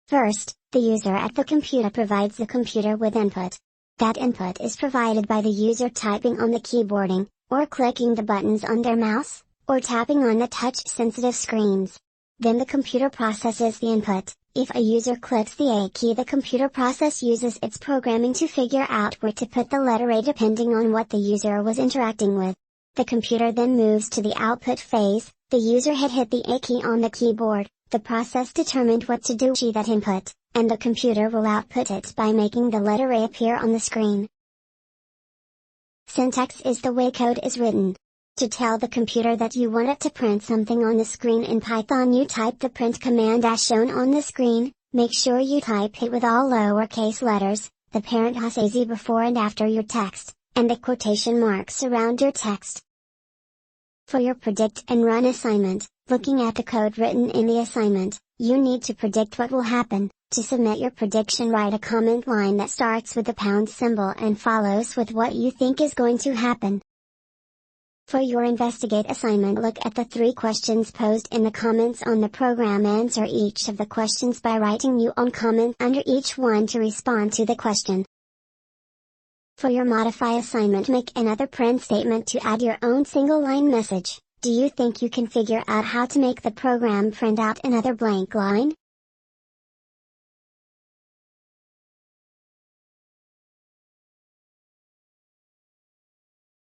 First, the user at the computer provides the computer with input. That input is provided by the user typing on the keyboarding, or clicking the buttons on their mouse, or tapping on the touch-sensitive screens. Then the computer processes the input. If a user clicks the A key, the computer process uses its programming to figure out where to put the letter A depending on what the user was interacting with. The computer then moves to the output phase. The user had hit the A key on the keyboard, the process determined what to do with that input, and the computer will output it by making the letter A appear on the screen. Syntax is the way code is written. To tell the computer that you want it to print something on the screen in Python, you type the print command as shown on the screen. Make sure you type it with all lowercase letters, the parentheses before and after your text, and the quotation marks around your text. For your predict and run assignment, looking at the code written in the assignment, you need to predict what will happen. To submit your prediction, write a comment line that starts with the pound symbol and follows with what you think is going to happen. For your investigate assignment, look at the 3 questions posed in the comments on the program. Answer each of the questions by writing your own comment under each one to respond to the question. For your modify assignment, make another print statement to add your own single-line message. Do you think you can figure out how to make the program print out another blank line?